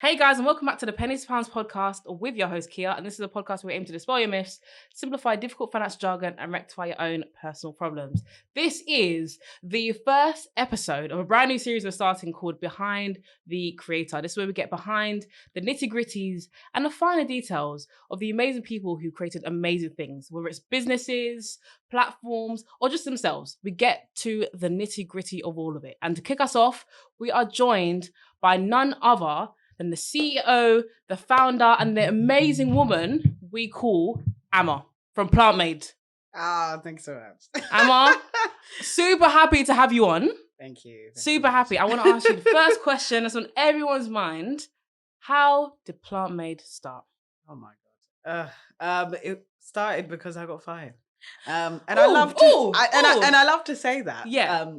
Hey guys, and welcome back to the Pennies Pounds podcast with your host Kia. And this is a podcast where we aim to dispel your myths, simplify difficult finance jargon, and rectify your own personal problems. This is the first episode of a brand new series we're starting called Behind the Creator. This is where we get behind the nitty-gritties and the finer details of the amazing people who created amazing things, whether it's businesses, platforms, or just themselves. We get to the nitty-gritty of all of it. And to kick us off, we are joined by none other than the CEO, the founder, and the amazing woman we call Amma from Plantmade. Thanks so much. Amma, super happy to have you on. Thank you. Super happy. I want to ask you the first question that's on everyone's mind. How did Plantmade start? Oh my God. It started because I got fired. And Ooh, I love to ooh, and I love to say that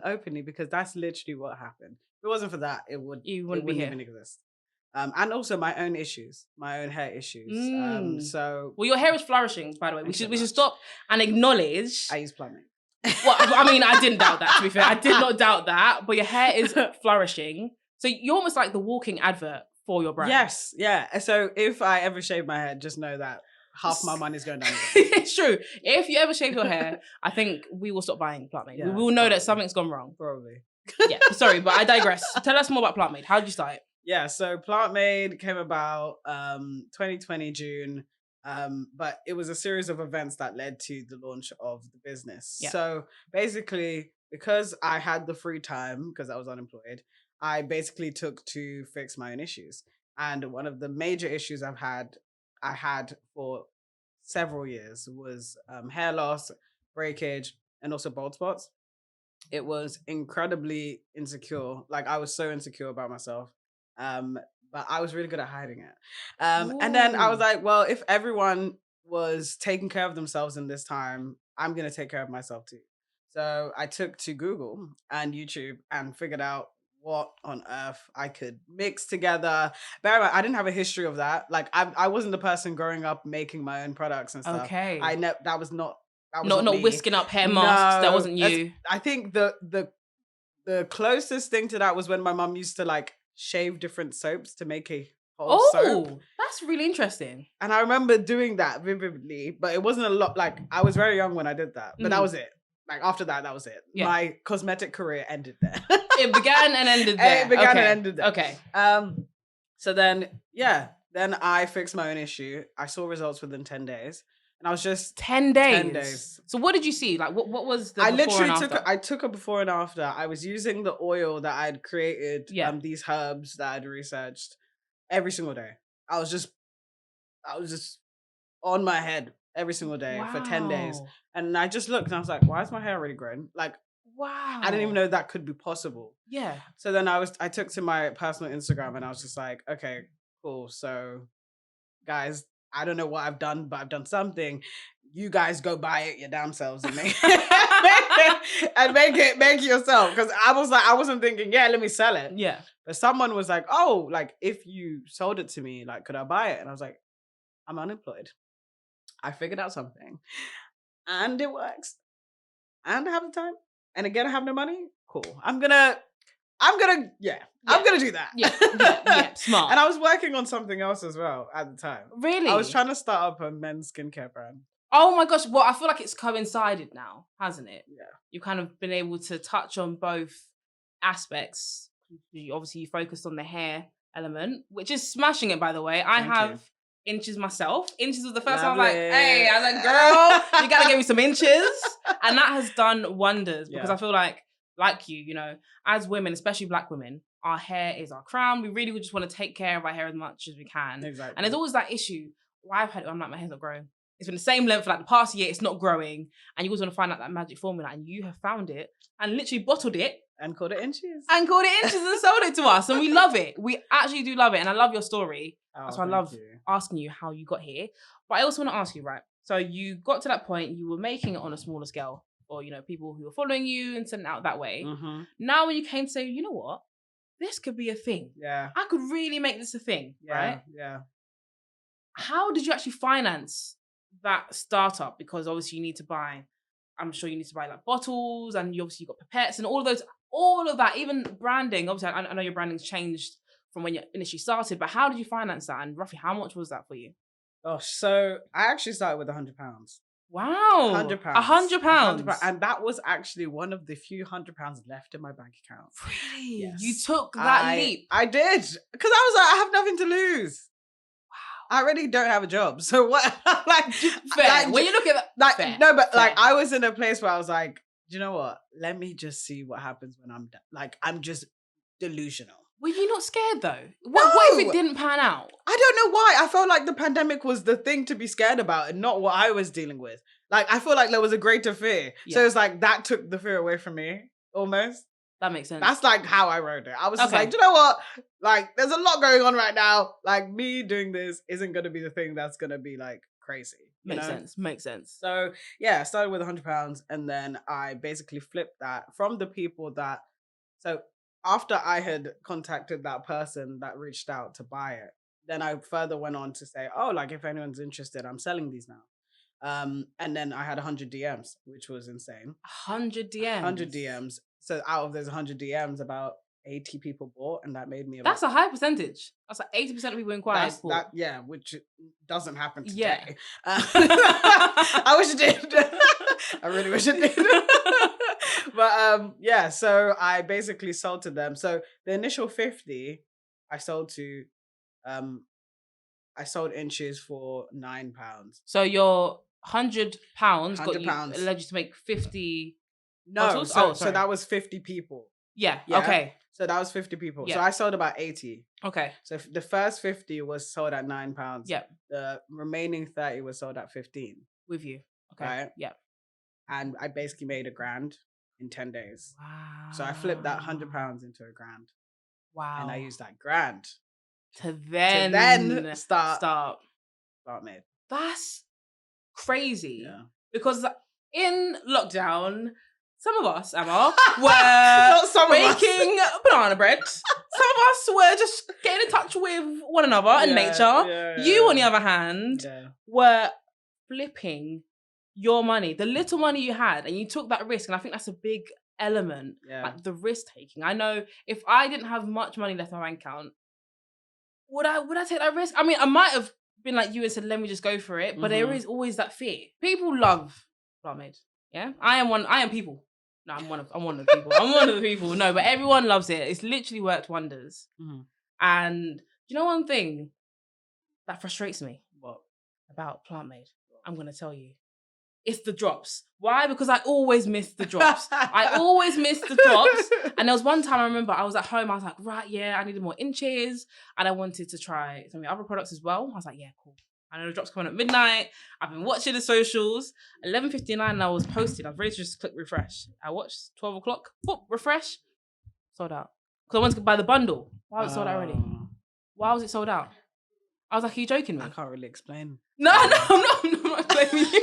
openly because that's literally what happened. If it wasn't for that, you wouldn't it be wouldn't here. even exist. And also my own hair issues. So well, your hair is flourishing, by the way. We should much. stop and acknowledge. I use Plantmade. Well, I mean, I didn't doubt that, to be fair. I did not doubt that, but your hair is flourishing. So you're almost like the walking advert for your brand. Yes, yeah. So if I ever shave my head, just know that half my money's going down. It's true. If you ever shave your hair, I think we will stop buying Plantmade. We will know that something's gone wrong. Probably. Yeah, sorry, but I digress. Tell us more about Plantmade. How did you start it? Yeah, so Plantmade came about 2020 June, but it was a series of events that led to the launch of the business. Yeah. So basically, because I had the free time, because I was unemployed, I basically took to fix my own issues. And one of the major issues I had for several years was hair loss, breakage, and also bald spots. It was incredibly insecure. Like I was so insecure about myself. But I was really good at hiding it. And then I was like, well, if everyone was taking care of themselves in this time, I'm going to take care of myself too. So I took to Google and YouTube and figured out what on earth I could mix together. Bear in mind, I didn't have a history of that. Like I wasn't the person growing up making my own products and stuff. Okay. That was not not whisking up hair masks. That wasn't you. I think the closest thing to that was when my mum used to like shave different soaps to make a whole soap. That's really interesting. And I remember doing that vividly, but it wasn't a lot. Like I was very young when I did that, but that was it. Like after that, that was it. Yeah. My cosmetic career ended there. It began and ended there. And ended there. Okay. So then I fixed my own issue. I saw results within 10 days. And I was just 10 days. 10 days. So what did you see? Like what was the I before literally and after? took a before and after. I was using the oil that I'd created, these herbs that I'd researched every single day. I was just on my head every single day for 10 days. And I just looked and I was like, why is my hair already grown? Like, wow. I didn't even know that could be possible. Yeah. So then I took to my personal Instagram and I was just like, okay, cool. So guys, I don't know what I've done, but I've done something. You guys go buy it your damn selves and make it yourself. Because I wasn't thinking, let me sell it. Yeah. But someone was like, oh, like if you sold it to me, like could I buy it? And I was like, I'm unemployed. I figured out something, and it works. And I have the time, and again I have no money. Cool. I'm gonna do that. Yeah, smart. And I was working on something else as well at the time. Really? I was trying to start up a men's skincare brand. Oh my gosh. Well, I feel like it's coincided now, hasn't it? Yeah. You've kind of been able to touch on both aspects. Obviously, you focused on the hair element, which is smashing it, by the way. I have inches myself. Inches was the first time I was like, hey, I was like, girl, you gotta give me some inches. And that has done wonders because I feel like you know, as women, especially Black women, our hair is our crown. We really would just want to take care of our hair as much as we can. Exactly. And there's always that issue. Well, I'm like, my hair's not growing. It's been the same length for like the past year. It's not growing. And you always want to find out that magic formula. And you have found it and literally bottled it. And called it inches. And sold it to us. And we love it. We actually do love it. And I love your story. That's why I love asking you how you got here. But I also want to ask you, right? So you got to that point, you were making it on a smaller scale. Or, you know, people who were following you and sending it out that way. Mm-hmm. Now when you came to say, you know what? This could be a thing. Yeah. I could really make this a thing, right? Yeah. How did you actually finance that startup? Because obviously you need to buy, I'm sure you need to buy like bottles and you got pipettes and all of that, even branding. Obviously, I know your branding's changed from when you initially started, but how did you finance that, and roughly how much was that for you? Gosh, so I actually started with £100. Wow, £100. £100, and that was actually one of the few £100 left in my bank account. Really? Yes. You took that leap? I did, because I was like, I have nothing to lose. I already don't have a job, so what? Like, fair. Like, when you look at that, like fair, no, but fair. like I was in a place where I was like, do you know what? Let me just see what happens when I'm done. Like, I'm just delusional. Were you not scared though? What if it didn't pan out? I don't know why. I felt like the pandemic was the thing to be scared about and not what I was dealing with. Like, I feel like there was a greater fear. So it's like that took the fear away from me, almost. That makes sense. That's like how I wrote it. I was just like, do you know what? Like, there's a lot going on right now. Like, me doing this isn't going to be the thing that's going to be like crazy. Makes sense. So yeah, I started with £100, and then I basically flipped that from the people that. So after I had contacted that person that reached out to buy it, then I further went on to say, oh, like if anyone's interested, I'm selling these now. And then I had 100 DMs, which was insane. 100 DMs. 100 DMs. So out of those 100 DMs, about 80 people bought, and that made me. That's a high percentage. That's like 80% of people inquired. Yeah, which doesn't happen today. Yeah. I wish it did. I really wish it did. But yeah, so I basically sold to them. So the initial 50, I sold to, I sold inches for £9. So your £100 £100 allowed you to make 50. No, bottles? so that was 50 people. Yeah. Yeah. Okay. So that was 50 people. Yeah. So I sold about 80. Okay. So the first 50 was sold at £9. Yeah. The remaining 30 was sold at 15. With you. Okay. Right? Yeah. And I basically made £1,000 in 10 days. Wow. So I flipped that £100 into £1,000. Wow. And I used that grand to then start Plantmade. That's crazy. Yeah. Because in lockdown, some of us, Emma, were baking banana bread. Some of us were just getting in touch with one another and nature. You, on the other hand, were flipping your money, the little money you had, and you took that risk. And I think that's a big element, like the risk taking. I know if I didn't have much money left in my bank account, would I take that risk? I mean, I might have been like you and said, let me just go for it. But there is always that fear. People love Plantmade. Yeah, I am people. No, I'm one of the people. I'm one of the people. No, but everyone loves it. It's literally worked wonders. And you know one thing that frustrates me? What? About Plantmade? I'm gonna tell you. It's the drops. Why? Because I always miss the drops. I always miss the drops. And there was one time I remember I was at home. I was like, right, yeah, I needed more inches. And I wanted to try some of the other products as well. I was like, yeah, cool. I know the drops coming at midnight. I've been watching the socials. 11:59 and I was posted. I was ready to just click refresh. I watched 12 o'clock. Boop, refresh. Sold out. Because I wanted to buy the bundle. Why was it sold out already? Why was it sold out? I was like, are you joking me? I can't really explain. No, I'm not blaming you.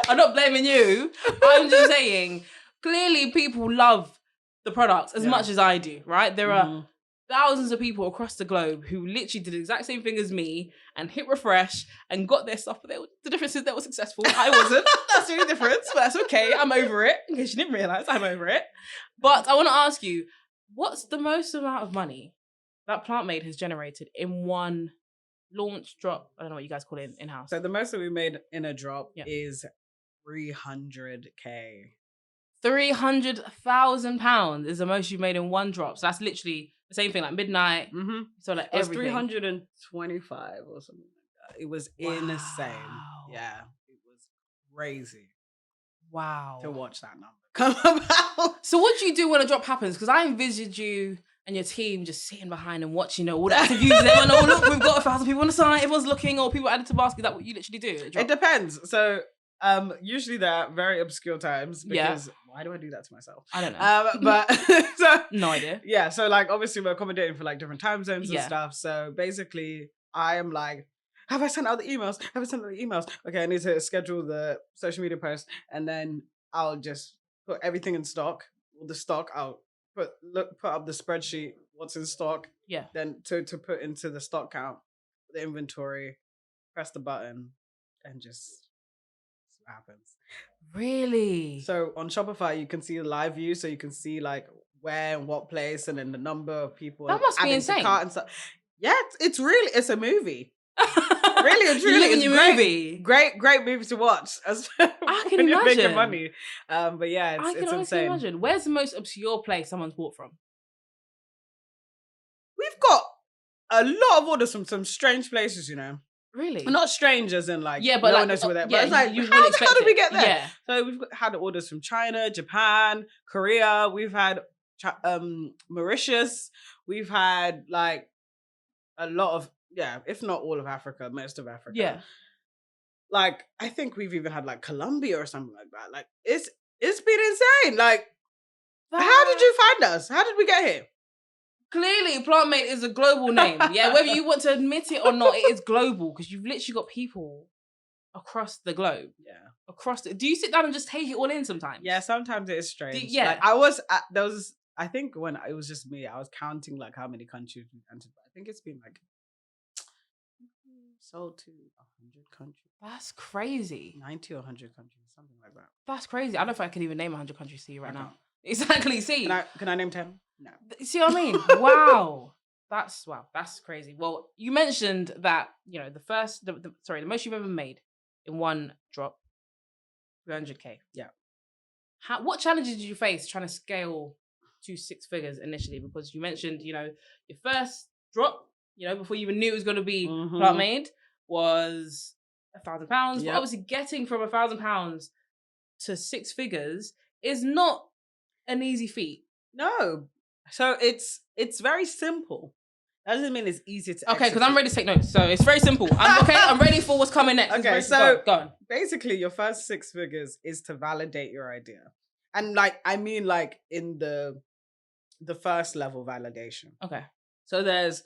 I'm not blaming you. I'm just saying, clearly people love the products as much as I do, right? There are thousands of people across the globe who literally did the exact same thing as me and hit refresh and got their stuff, but the difference is they were successful. I wasn't. That's the only difference, but that's okay. I'm over it. In case you didn't realize, I'm over it. But I want to ask you, what's the most amount of money that Plantmade has generated in one launch drop? I don't know what you guys call it in-house. So the most that we made in a drop is 300K. £300,000 is the most you've made in one drop. So that's literally the same thing, like midnight. So like everything. It was 325 or something like that. It was insane. Yeah, it was crazy. Wow. To watch that number come about. So what do you do when a drop happens? Because I envisaged you and your team just sitting behind and watching, all the active users. Everyone, oh look, we've got 1,000 people on the site. Everyone's looking, or people added to basket. Is that what you literally do? It depends. So usually they're very obscure times because why do I do that to myself? I don't know. But so, no idea. Yeah, so like obviously we're accommodating for like different time zones and stuff. So basically I am like, have I sent out the emails? Okay, I need to schedule the social media post, and then I'll just put everything in stock. All the stock, I'll put up the spreadsheet, what's in stock. Yeah. Then to put into the stock count, the inventory, press the button, and just happens. Really? So on Shopify, you can see the live view, so you can see like where and what place, and then the number of people. That and must be adding to insane. cart and stuff. Yeah, it's a movie. Really and You truly, live in it's your great. movie. Great movie to watch as I can when you're making imagine. money. But yeah, I can it's honestly insane. imagine. Where's the most obscure place someone's bought from? We've got a lot of orders from some strange places, you know. Really? Not strange as in like, Yeah, but no like, one knows where they're. yeah, But it's like, you how wouldn't the hell expect did we it. get there? Yeah. So we've had orders from China, Japan, Korea. We've had Mauritius. We've had like a lot of, yeah, if not all of Africa, most of Africa. Yeah. Like I think we've even had like Colombia or something like that. Like it's been insane. Like how did you find us? How did we get here? Clearly, Plantmade is a global name. Yeah, whether you want to admit it or not, it is global because you've literally got people across the globe. Yeah. Do you sit down and just take it all in sometimes? Yeah, sometimes it is strange. yeah. Like I think when it was just me, I was counting like how many countries we've entered. I think it's been like sold to 100 countries. That's crazy. 90 or 100 countries, something like that. That's crazy. I don't know if I can even name 100 countries to you right now. Exactly. See, can I name 10? No. See what I mean? Wow. That's crazy. Well, you mentioned that, you know, the most you've ever made in one drop, 300K. Yeah. What challenges did you face trying to scale to 6 figures initially? Because you mentioned, you know, your first drop, you know, before you even knew it was going to be Plantmade, was £1,000. But obviously getting from £1,000 to 6 figures is not an easy feat. No. So it's very simple. That doesn't mean it's easy to Okay, because I'm ready to take notes. So it's very simple. I'm ready for what's coming next. Okay, so go on. Basically your first 6 figures is to validate your idea. And like, I mean like in the first level validation. Okay. So there's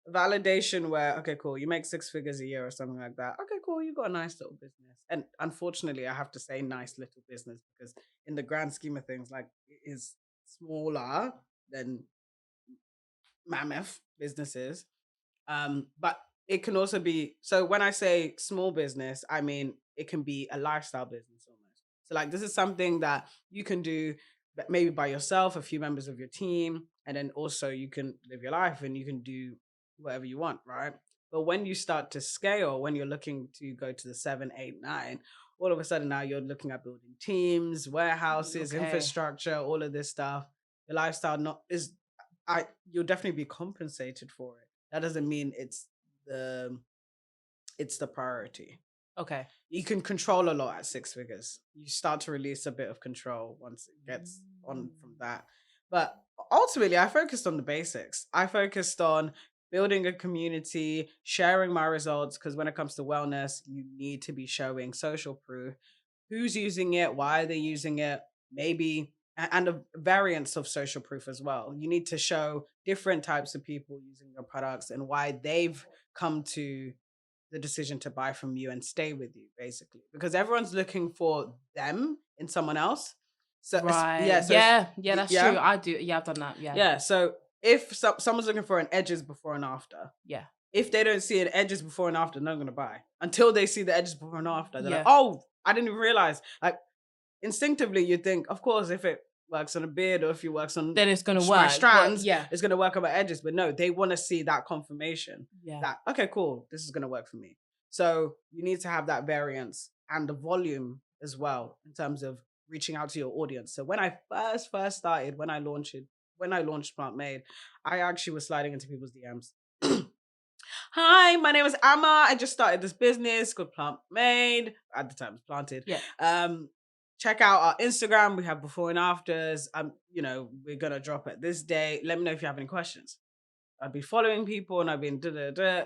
validation where, okay, cool, you make 6 figures a year or something like that. Okay, cool, you got a nice little business. And unfortunately, I have to say nice little business because in the grand scheme of things, like it is smaller than mammoth businesses. But it can also be, so when I say small business, I mean, it can be a lifestyle business almost. So like, this is something that you can do maybe by yourself, a few members of your team, and then also you can live your life and you can do whatever you want, right? But when you start to scale, when you're looking to go to the 7, 8, 9, all of a sudden now you're looking at building teams, warehouses, infrastructure, all of this stuff. Your lifestyle you'll definitely be compensated for it. That doesn't mean it's the priority. Okay. You can control a lot at 6 figures. You start to release a bit of control once it gets on from that. But ultimately, I focused on the basics. I focused on building a community, sharing my results, because when it comes to wellness, you need to be showing social proof. Who's using it? Why are they using it? Maybe, and a variance of social proof as well. You need to show different types of people using your products and why they've come to the decision to buy from you and stay with you, basically, because everyone's looking for them in someone else. So right, that's true. I do. Yeah, I've done that. Yeah. So if someone's looking for an edges before and after, if they don't see an edges before and after, they're not gonna buy until they see the edges before and after. They're like, oh, I didn't even realize. Like instinctively, you think, of course, if it works on a beard or if it works on, then it's gonna work. Strands, it's gonna work on my edges. But no, they want to see that confirmation. Yeah. That okay, cool, this is gonna work for me. So you need to have that variance and the volume as well in terms of reaching out to your audience. So when I first started, when I launched Plantmade, I actually was sliding into people's DMs. Hi, my name is Amma. I just started this business called Plantmade. At the time, it was Planted. Yeah. Check out our Instagram. We have before and afters. We're gonna drop it this day. Let me know if you have any questions. I've been following people and I've been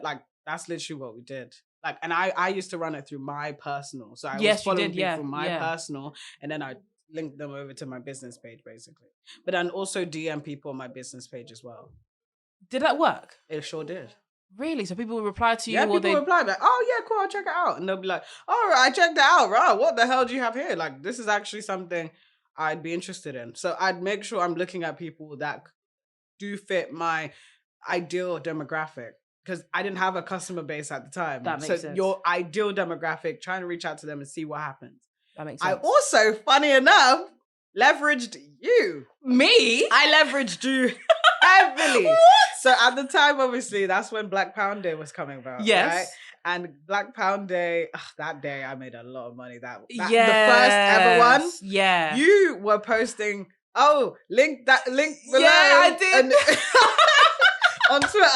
like that's literally what we did. Like, and I used to run it through my personal. So I was following people from my personal, and then I linked them over to my business page, basically. But then also DM people on my business page as well. Did that work? It sure did. Really? So people will reply to you? Yeah, people reply like, oh yeah, cool, I'll check it out. And they'll be like, all right, I checked it out, right? What the hell do you have here? Like, this is actually something I'd be interested in. So I'd make sure I'm looking at people that do fit my ideal demographic. Because I didn't have a customer base at the time. That makes sense. Your ideal demographic, trying to reach out to them and see what happens. That makes sense. I also, funny enough, leveraged you. Me? I leveraged you heavily. What? So at the time, obviously, that's when Black Pound Day was coming about. Yes. Right? And Black Pound Day, that day I made a lot of money. That Yes. The first ever one. Yeah. You were posting, link below. Yeah, I did. And on Twitter.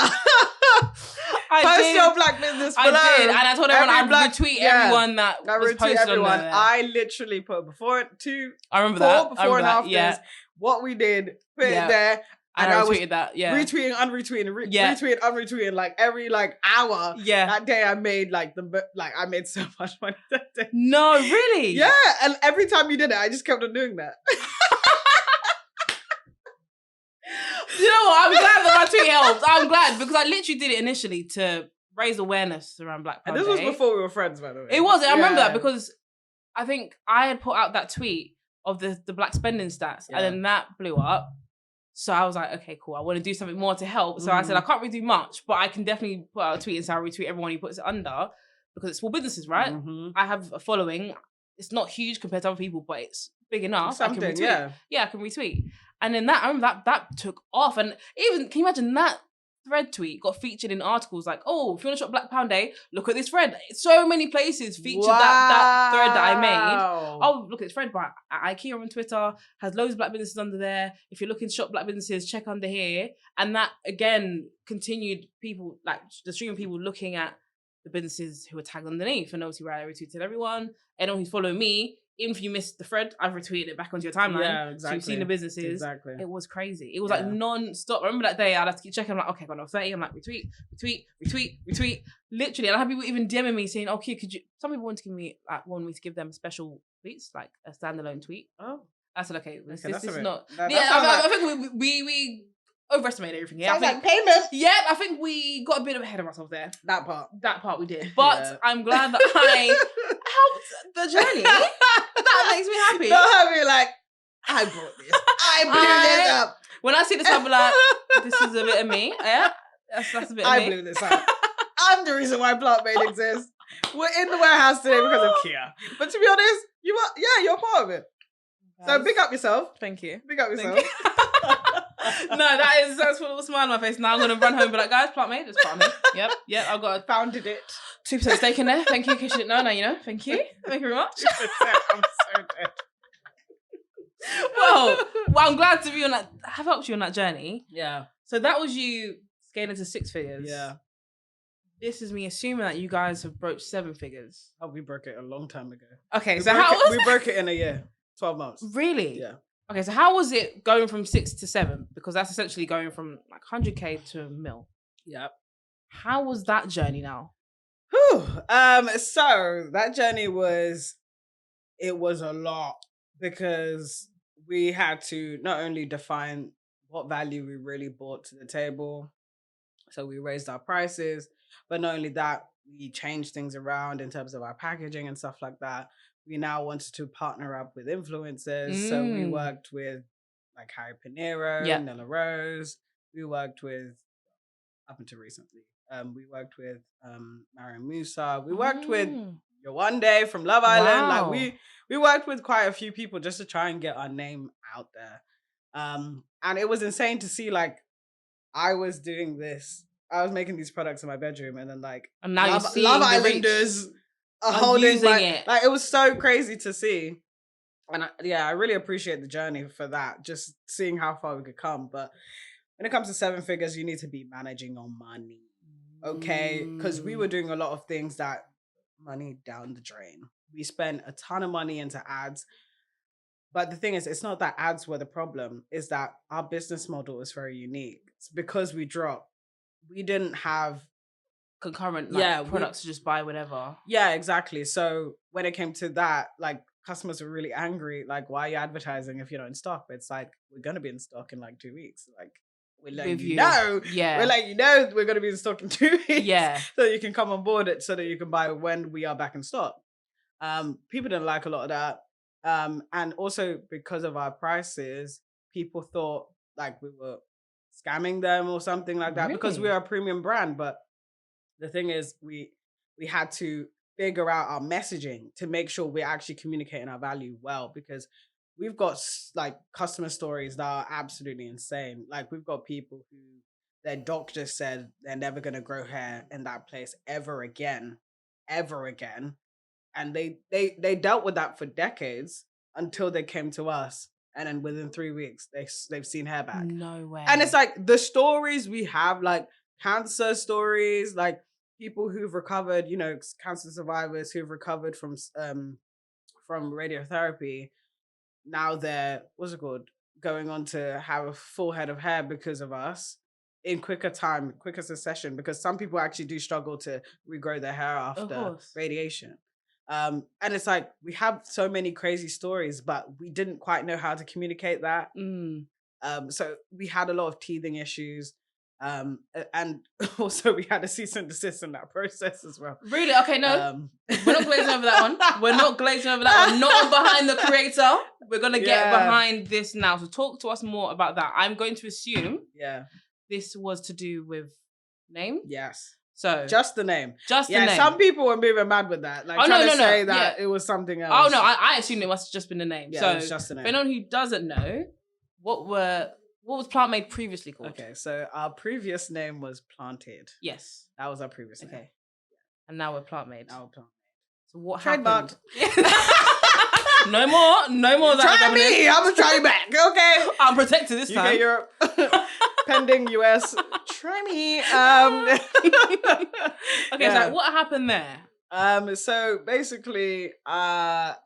I Post did. your black business below. I did. And I told everyone Every I'd retweet everyone that I was retweet posted everyone. on there. I literally put I remember that. before and afters, Yeah. what we did, put it there. And I was retweeted that, yeah. retweeting, unretweeting, retweeting, unretweeting, like every hour. Yeah. That day I made I made so much money that day. No, really? Yeah, and every time you did it, I just kept on doing that. You know what? I'm glad that my tweet helped. I'm glad because I literally did it initially to raise awareness around Black Pound And this Day. was before we were friends, by the way. It was. I remember that because I think I had put out that tweet of the black spending stats, and then that blew up. So I was like, okay, cool. I want to do something more to help. So I said, I can't really do much, but I can definitely put out a tweet and say I retweet everyone who puts it under because it's small businesses, right? Mm-hmm. I have a following. It's not huge compared to other people, but it's big enough. Something, I can retweet. Yeah, I can retweet. And then I remember that took off. And even, can you imagine that thread tweet got featured in articles like, oh, if you want to shop Black Pound Day, look at this thread. So many places featured that thread that I made. Oh, look at this thread by IKEA on Twitter, has loads of black businesses under there. If you're looking to shop black businesses, check under here. And that, again, continued people, like the stream of people looking at the businesses who were tagged underneath. And obviously, where I retweeted everyone, anyone who's following me, even if you missed the thread, I've retweeted it back onto your timeline. Yeah, exactly. So you've seen the businesses. Exactly. It was crazy. It was like non-stop. I remember that day, I'd have to keep checking. I'm like, okay, I got another 30. I'm like, retweet. Literally. And I had people even DMing me saying, okay, some people want me to give them special tweets, like a standalone tweet. Oh. I said, okay, this is bit, not. I think we overestimated everything here. Sounds like payment. Yeah, I think we got a bit ahead of ourselves there. That part we did. But I'm glad that I helped the journey. That makes me happy. Not happy, like, I brought this. I blew this up. When I see this, I'll be like, this is a bit of me. Yeah, that's a bit of me. I blew this up. I'm the reason why Plantmade exists. We're in the warehouse today because of Kia. But to be honest, you're part of it. So big up yourself. Thank you. Big up yourself. No, that's what was smile on my face. Now I'm gonna run home and be like, guys, Plantmade, it's Plantmade. Yep, I've got founded it. 2% stake in there. Thank you. In case you didn't know, now you know. Thank you very much. 2%. I'm so dead. Well, I'm glad to be on that. Have helped you on that journey. Yeah. So that was you scaling to 6 figures. Yeah. This is me assuming that you guys have broached 7 figures. Oh, we broke it a long time ago. Okay, we broke it in a year, 12 months. Really? Yeah. Okay, so how was it going from 6 to 7? Because that's essentially going from like 100K to a mil. Yep. How was that journey now? Whew. So that journey was a lot because we had to not only define what value we really brought to the table. So we raised our prices, but not only that, we changed things around in terms of our packaging and stuff like that. We now wanted to partner up with influencers. So we worked with like Harry Pinero, Nella Rose. We worked with, up until recently, we worked with Mariam Musa. We worked with Yawande from Love Island. Wow. Like we worked with quite a few people just to try and get our name out there. And it was insane to see, like, I was doing this. I was making these products in my bedroom, and then and now Love Islanders are holding it. Like, it was so crazy to see. And I really appreciate the journey for that, just seeing how far we could come. But when it comes to 7 figures, you need to be managing your money, okay? Because we were doing a lot of things that money down the drain. We spent a ton of money into ads. But the thing is, it's not that ads were the problem. It's that our business model is very unique. It's because we dropped. We didn't have concurrent products to just buy whatever. Yeah, exactly. So when it came to that, like, customers were really angry. Like, why are you advertising if you're not in stock? But it's like, we're going to be in stock in like 2 weeks. Like, we're letting you know. Yeah. We're letting you know we're going to be in stock in 2 weeks. Yeah. So you can come on board it so that you can buy when we are back in stock. People didn't like a lot of that. And also because of our prices, people thought like we were scamming them or something like that, because we are a premium brand. But the thing is, we had to figure out our messaging to make sure we're actually communicating our value well, because we've got like customer stories that are absolutely insane. Like we've got people who their doctor said they're never going to grow hair in that place ever again, and they dealt with that for decades until they came to us, and then within 3 weeks they've seen hair back. No way. And it's like the stories we have, like cancer stories, like people who've recovered, you know, cancer survivors who've recovered from radiotherapy. Now they're what's it called? Going on to have a full head of hair because of us in quicker succession. Because some people actually do struggle to regrow their hair after radiation. And it's like we have so many crazy stories, but we didn't quite know how to communicate that. So we had a lot of teething issues. And also we had a cease and desist in that process as well. Really? Okay, no. We're not glazing over that one. We're not glazing over that one. Not behind the creator. We're going to get behind this now. So talk to us more about that. I'm going to assume this was to do with name. Yes. So just the name. Just the name. Some people were moving mad with that. Like trying to say that it was something else. Oh no, I assumed it must have just been the name. Yeah, so it was just the name. For anyone who doesn't know, what was Plantmade previously called? Okay, so our previous name was Planted. Yes. That was our previous name. Okay. And now we're Plantmade. Now we're Plantmade. So what happened? No more of that. Try me. I'm gonna try you back. Okay. I'm protected this time. UK, Europe. Pending US. Try me. Okay, so what happened there? So basically, I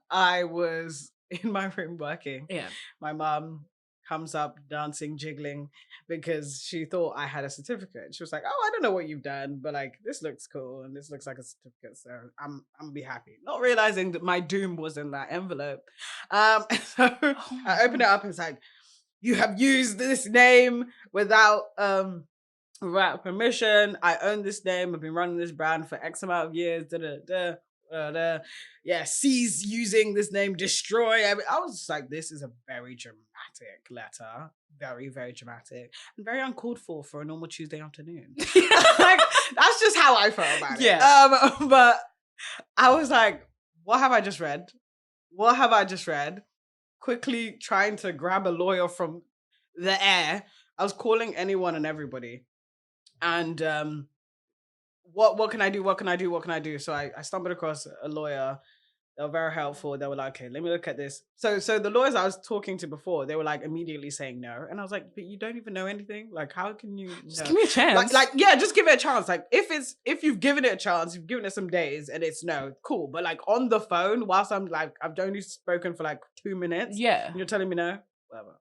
was in my room working. Yeah. My mom comes up dancing, jiggling, because she thought I had a certificate. She was like, "Oh, I don't know what you've done, but like this looks cool and this looks like a certificate, so I'm gonna be happy." Not realizing that my doom was in that envelope. So I opened it up and it's like, "You have used this name without permission. I own this name. I've been running this brand for X amount of years. Yeah, cease using this name. Destroy." I was just like, this is a very dramatic letter. Very, very dramatic. And very uncalled for a normal Tuesday afternoon. Like, that's just how I felt about it. But I was like, what have I just read? What have I just read? Quickly trying to grab a lawyer from the air. I was calling anyone and everybody. And what can I do? What can I do? What can I do? So I stumbled across a lawyer. They were very helpful. They were like, "Okay, let me look at this." So the lawyers I was talking to before, they were like immediately saying no. And I was like, "But you don't even know anything? Like, how can you just give me a chance?" Like, yeah, just give it a chance. Like, if you've given it a chance, you've given it some days and it's no, cool. But like on the phone, whilst I'm like, I've only spoken for like 2 minutes. Yeah. And you're telling me no? Whatever.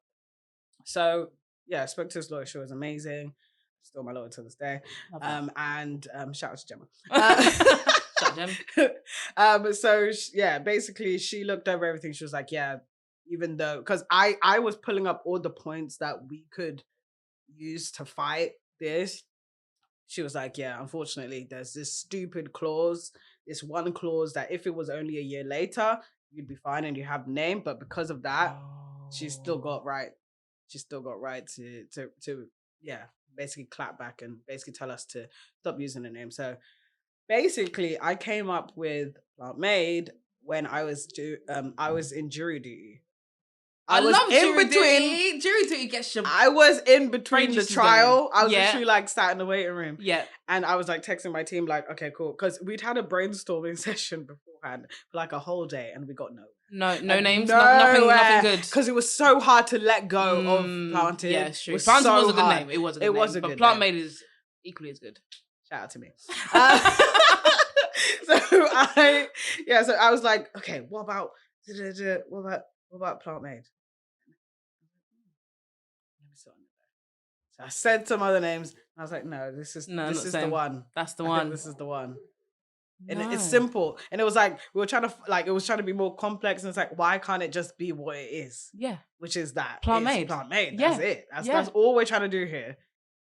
So yeah, I spoke to this lawyer. She was amazing. Still my lawyer to this day. And shout out to Gemma. So basically she looked over everything. She was like, yeah, even though, because I was pulling up all the points that we could use to fight this. She was like, yeah, unfortunately, there's this stupid clause, this one clause that if it was only a year later, you'd be fine and you have the name. But because of that, she's still got right. She's still got right to basically clap back and basically tell us to stop using the name. So basically, I came up with Plantmade when I was in jury duty. I love jury duty. Jury duty gets your. I was in between the trial. I was Yeah. literally like sat in the waiting room. Yeah. And I was like texting my team like, okay, cool. Because we'd had a brainstorming session beforehand for like a whole day and we got no names, nothing good. Because it was so hard to let go of Planted. Yeah, it's true. Planted was a good name. It was a good name. But Plantmade is equally as good. Shout out to me. So I was like, okay, what about Plantmade? So I said some other names. And I was like, no, this is the one. That's the one. This is the one. No. And it's simple. And it was like we were trying to be more complex. And it's like, why can't it just be what it is? Yeah. Which is that. Plantmade. Plantmade. That's it. That's all we're trying to do here.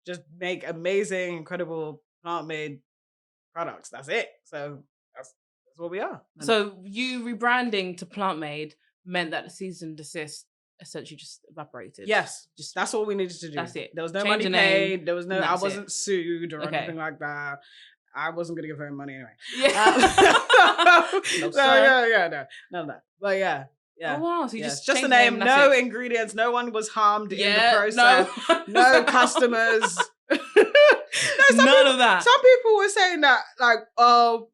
Just make amazing, incredible plant-made products. That's it. So that's what we are. So you rebranding to Plantmade meant that the cease and desist essentially just evaporated. Yes, just that's all we needed to do. That's it. There was no Change money paid. There was no. I wasn't it. Sued or anything like that. I wasn't gonna give her money anyway. Yeah. No, none of that. But yeah, Yeah. Oh wow! So you Yeah. just Just the changed name, and that's no it. ingredients, no one was harmed in the Yeah, process, no customers. No, None of that. Some people were saying that, like, oh,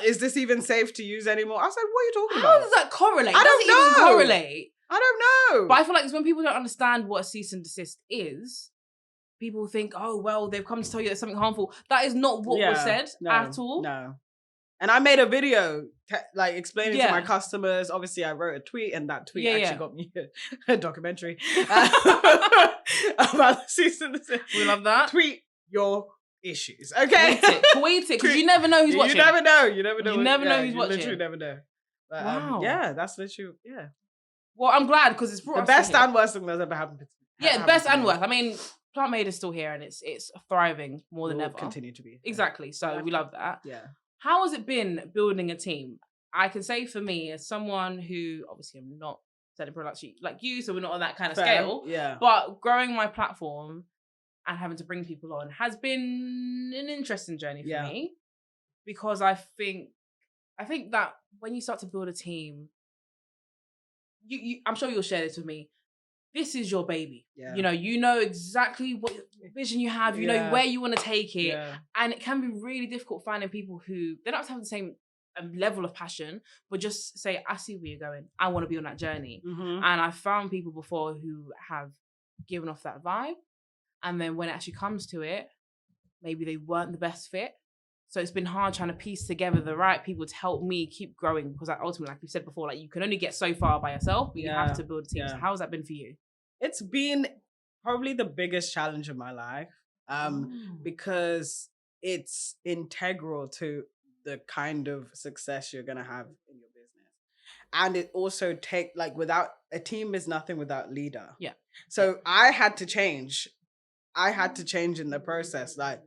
is this even safe to use anymore? I was like, what are you talking How about? does that correlate? I Does don't it even know. correlate? I don't know. But I feel like it's when people don't understand what a cease and desist is, people think, oh, well, they've come to tell you there's something harmful. That is not what was said at all. No. And I made a video, like, explaining to my Yeah. customers. Obviously, I wrote a tweet, and that tweet actually got me a documentary about the cease and desist. We love that. Tweet your issues, okay? Tweet it, because you never know who's watching. You never know. You never know. You never know who's you watching. literally never know. But, Wow. yeah, that's literally, Well, I'm glad, because it's brought the us best here. and worst thing that's ever happened. Yeah, best and worst. I mean, Plantmade is still here, and it's thriving more than Will ever. continue to be. Exactly. So we love that. Yeah. How has it been building a team? I can say for me, as someone who, obviously I'm not selling products like you, so we're not on that kind of scale. Yeah. But growing my platform and having to bring people on has been an interesting journey for me, because I think that when you start to build a team, you I'm sure you'll share this with me. This is your baby. Yeah. You know exactly what vision you have. You know where you want to take it, and it can be really difficult finding people who they don't have to have the same level of passion, but just say, I see where you're going. I want to be on that journey. Mm-hmm. And I've found people before who have given off that vibe, and then when it actually comes to it, maybe they weren't the best fit. So it's been hard trying to piece together the right people to help me keep growing, because ultimately, like we said before, like you can only get so far by yourself, but you have to build a team. So how has that been for you? It's been probably the biggest challenge of my life, because it's integral to the kind of success you're going to have in your business. And it also without a team is nothing without leader. Yeah. So I had to change. I had to change in the process, like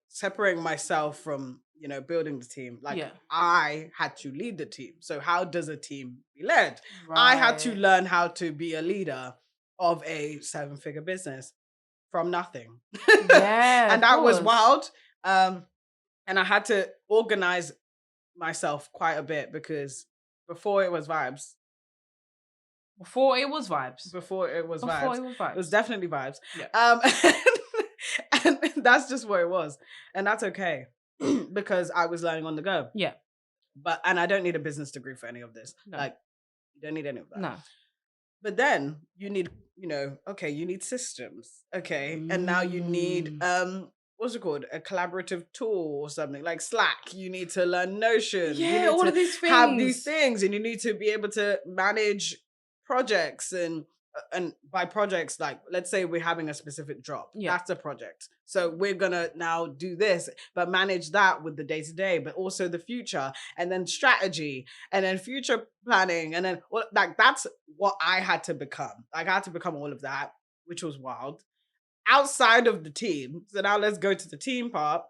separating myself from, building the team. Like I had to lead the team. So how does a team be led? I had to learn how to be a leader of a 7-figure business from nothing. Yeah. And that was wild. And I had to organize myself quite a bit, because before it was vibes. Before it was vibes. It was definitely vibes. Yeah. And that's just what it was. And that's okay, because I was learning on the go. Yeah. And I don't need a business degree for any of this. No. Like, you don't need any of that. No. But then you need, you need systems. Okay. And now you need, what's it called? A collaborative tool or something like Slack. You need to learn Notion. Yeah, you need all to of these things. have these things, and you need to be able to manage projects. And by projects, like, let's say we're having a specific drop. Yeah. That's a project. So we're going to now do this, but manage that with the day-to-day, but also the future, and then strategy, and then future planning. And then that's what I had to become. Like, I had to become all of that, which was wild. Outside of the team. So now let's go to the team part.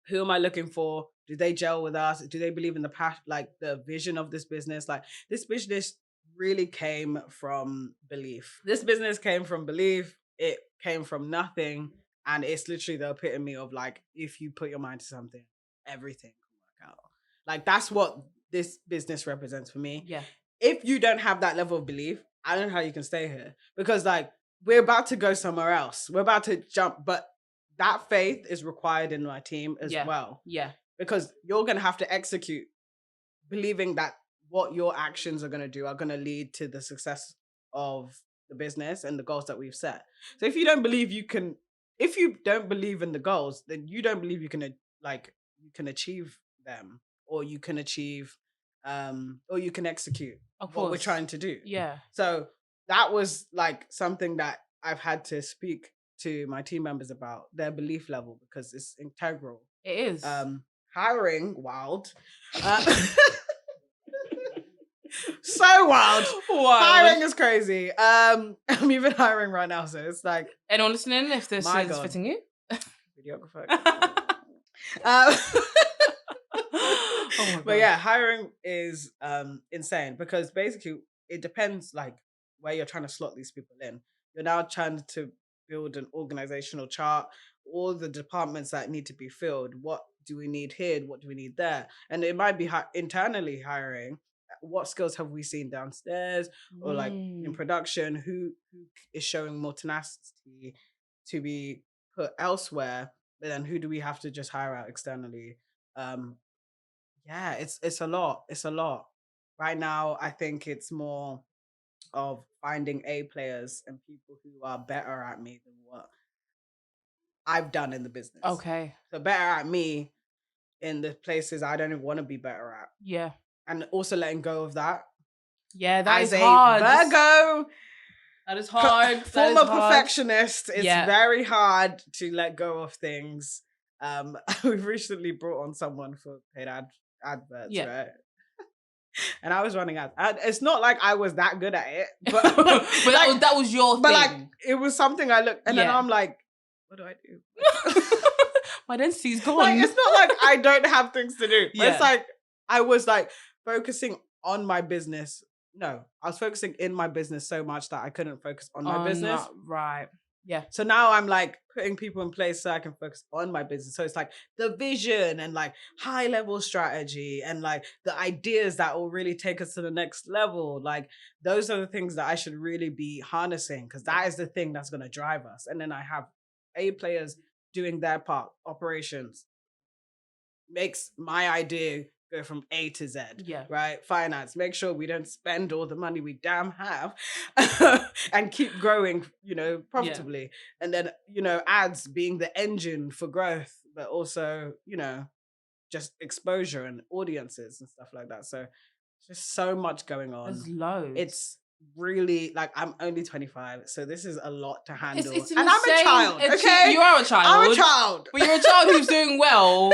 Who am I looking for? Do they gel with us? Do they believe in the vision of this business? Like, this business really came from belief. This business came from belief. It came from nothing. And it's literally the epitome of, like, if you put your mind to something, everything can work out. Like, that's what this business represents for me. Yeah. If you don't have that level of belief, I don't know how you can stay here. Because, like, we're about to go somewhere else. We're about to jump. But that faith is required in my team as well. Yeah. Because you're going to have to execute, believing that what your actions are going to do are going to lead to the success of the business and the goals that we've set. So if you don't believe in the goals, then you don't believe you can achieve them, or you can achieve, or you can execute what we're trying to do. Yeah. So that was like something that I've had to speak to my team members about, their belief level, because it's integral. It is. Hiring, wild. So wild. Hiring is crazy. I'm even hiring right now, so it's like, anyone listening, if this is fitting you, videographer. Oh but yeah, hiring is insane, because basically it depends like where you're trying to slot these people in. You're now trying to build an organizational chart, all the departments that need to be filled. What do we need here? What do we need there? And it might be internally hiring, what skills have we seen downstairs or like in production? Who is showing more tenacity to be put elsewhere? But then who do we have to just hire out externally? Yeah, it's a lot. It's a lot. Right now, I think it's more of finding A players and people who are better at me than what I've done in the business. Okay. So better at me in the places I don't even want to be better at. Yeah. And also letting go of that. Yeah, that As is a hard. Virgo, That is hard. former perfectionist, it's very hard to let go of things. We've recently brought on someone for paid adverts, right? And I was running ads. And it's not like I was that good at it, but but like, that was your but thing. like it was something I looked, and then I'm like, what do I do? My density's gone. Like, it's not like I don't have things to do. But it's like I was like focusing on my business. No, I was focusing in my business so much that I couldn't focus on my business. Right. Yeah. So now I'm like putting people in place so I can focus on my business. So it's like the vision and like high level strategy and like the ideas that will really take us to the next level. Like those are the things that I should really be harnessing, because that is the thing that's going to drive us. And then I have A players doing their part, operations, makes my idea go from A to Z, right? Finance, make sure we don't spend all the money we damn have and keep growing, profitably. And then, ads being the engine for growth, but also, just exposure and audiences and stuff like that. So just so much going on. There's loads. It's really like, I'm only 25, so this is a lot to handle. It's and I'm a child, okay? You are a child. I'm a child. But you're a child who's doing well.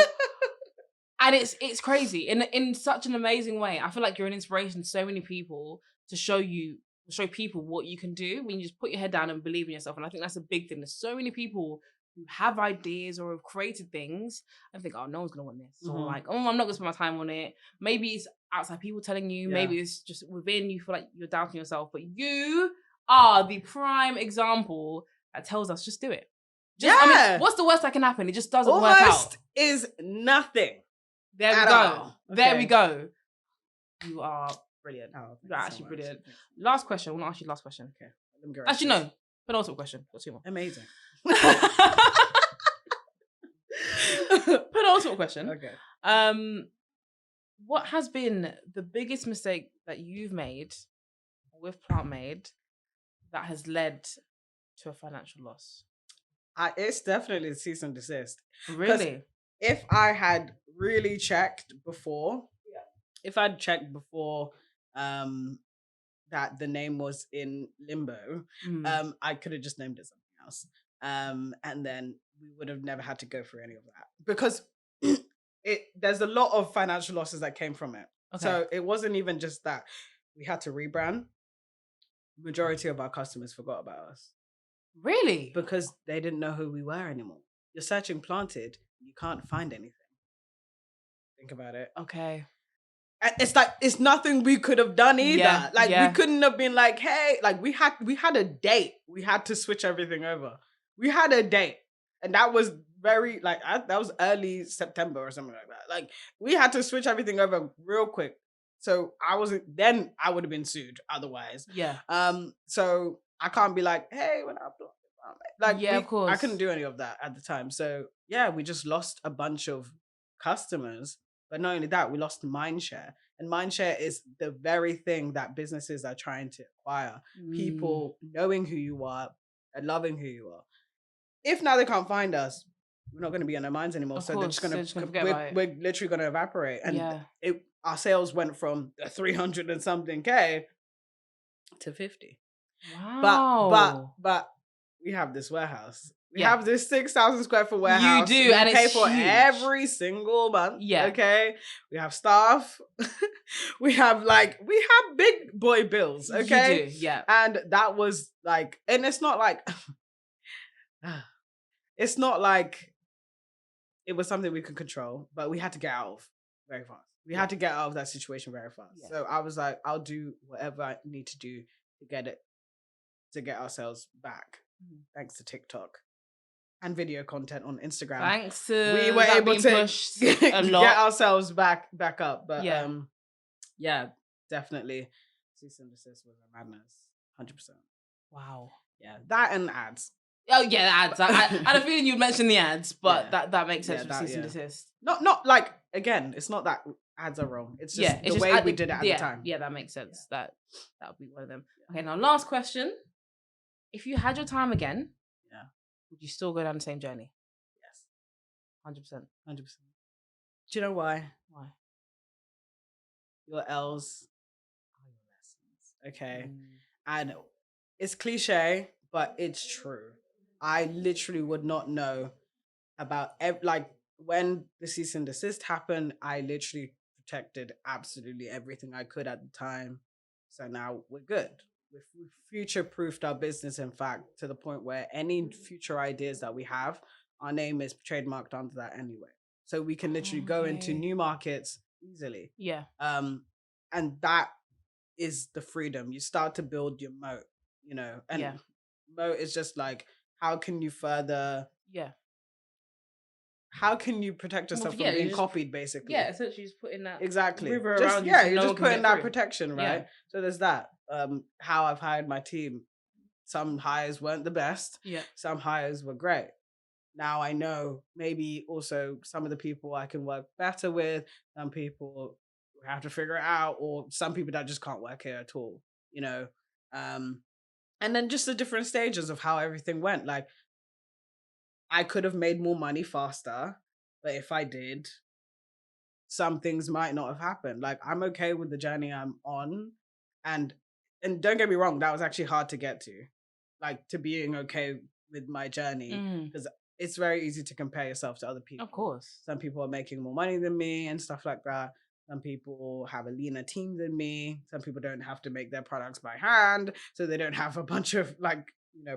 And it's crazy in such an amazing way. I feel like you're an inspiration to so many people to show people what you can do when you just put your head down and believe in yourself. And I think that's a big thing. There's so many people who have ideas or have created things and think, oh, no one's gonna want this. Or like, oh, I'm not gonna spend my time on it. Maybe it's outside people telling you, maybe it's just within you feel like you're doubting yourself. But you are the prime example that tells us just do it. I mean, what's the worst that can happen? It just doesn't work out. Almost is nothing. There we go. There we go. You are brilliant. Oh, you're actually brilliant. Last question. I want to ask you the last question. Okay. Let me go. Actually, no. Penultimate question. Got two more. Amazing. Penultimate question. Okay. What has been the biggest mistake that you've made with Plantmade that has led to a financial loss? It's definitely the cease and desist. Really? If I had really checked before, that the name was in limbo, I could have just named it something else. And then we would have never had to go through any of that, because there's a lot of financial losses that came from it. Okay. So it wasn't even just that we had to rebrand. Majority of our customers forgot about us. Really? Because they didn't know who we were anymore. You're searching Planted, you can't find anything. Think about it. Okay. It's like, it's nothing we could have done either. We couldn't have been like, hey, like we had a date. We had to switch everything over. We had a date. And that was very that was early September or something like that. Like we had to switch everything over real quick. So I would have been sued otherwise. Yeah. So I can't be like, hey, when of course. I couldn't do any of that at the time. So yeah, we just lost a bunch of customers. But not only that, we lost mindshare. And mindshare is the very thing that businesses are trying to acquire. People knowing who you are and loving who you are. If now they can't find us, we're not going to be on their minds anymore. Of so course, they're just going to we're literally going to evaporate. And our sales went from 300 and something K to 50. Wow. But we have this warehouse. We have this 6,000 square foot warehouse. You do, we and pay it's for huge. every single month. Yeah. Okay. We have staff. we have big boy bills. Okay. You do, yeah. And that was like, and it's not like it was something we could control, but we had to get out of very fast. We had to get out of that situation very fast. Yeah. So I was like, I'll do whatever I need to do to get ourselves back. Thanks to TikTok and video content on Instagram. Thanks to we were able to get ourselves back up. But definitely cease and desist was a madness. 100%. Wow. Yeah, that and ads. Oh yeah, the ads. I had a feeling you'd mention the ads, but Yeah. that makes sense Yeah, for that- cease and yeah. desist. Not like, again, it's not that ads are wrong. It's just It's the way at we did it at the time. Yeah, that makes sense. That would be one of them. Okay, now last question. If you had your time again, Yeah. would you still go down the same journey? Yes. 100%. 100%. Do you know why? Why? Your L's are your lessons. Okay. Mm. And it's cliche, but it's true. I literally would not know about like when the cease and desist happened. I literally protected absolutely everything I could at the time. So now we're good. We've future proofed our business, in fact, to the point where any future ideas that we have, our name is trademarked under that anyway. So we can literally go into Okay. new markets easily. Yeah. And that is the freedom. You start to build your moat, and Yeah. moat is just like, how can you further, Yeah. how can you protect yourself from being just- copied, basically? Yeah, essentially just putting that Exactly. river Just, around you. yeah, so you're no just one can get putting that through. protection, right? Yeah. So there's that. How I've hired my team. Some hires weren't the best. Yeah. Some hires were great. Now I know maybe also some of the people I can work better with, some people we have to figure it out, or some people that just can't work here at all, and then just the different stages of how everything went. Like, I could have made more money faster, but if I did, some things might not have happened. Like, I'm okay with the journey I'm on, and don't get me wrong, that was actually hard to get to, like, to being okay with my journey, because it's very easy to compare yourself to other people. Of course. Some people are making more money than me and stuff like that. Some people have a leaner team than me. Some people don't have to make their products by hand, so they don't have a bunch of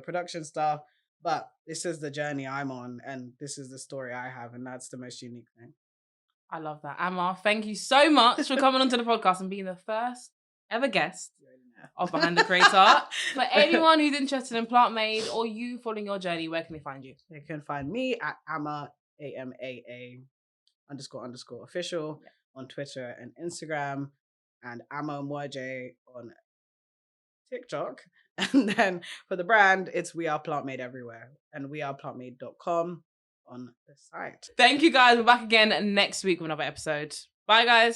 production stuff. But this is the journey I'm on, and this is the story I have, and that's the most unique thing. I love that. Amma, thank you so much for coming onto the podcast and being the first ever guest of Behind the Creator. For anyone who's interested in Plantmade or you following your journey, where can they find you? They can find me at Amma, AMAA _ official on Twitter and Instagram, and Amma Mwaje on TikTok. And then for the brand, it's We Are Plantmade everywhere, and weareplantmade.com on the site. Thank you guys. We're back again next week with another episode. Bye guys.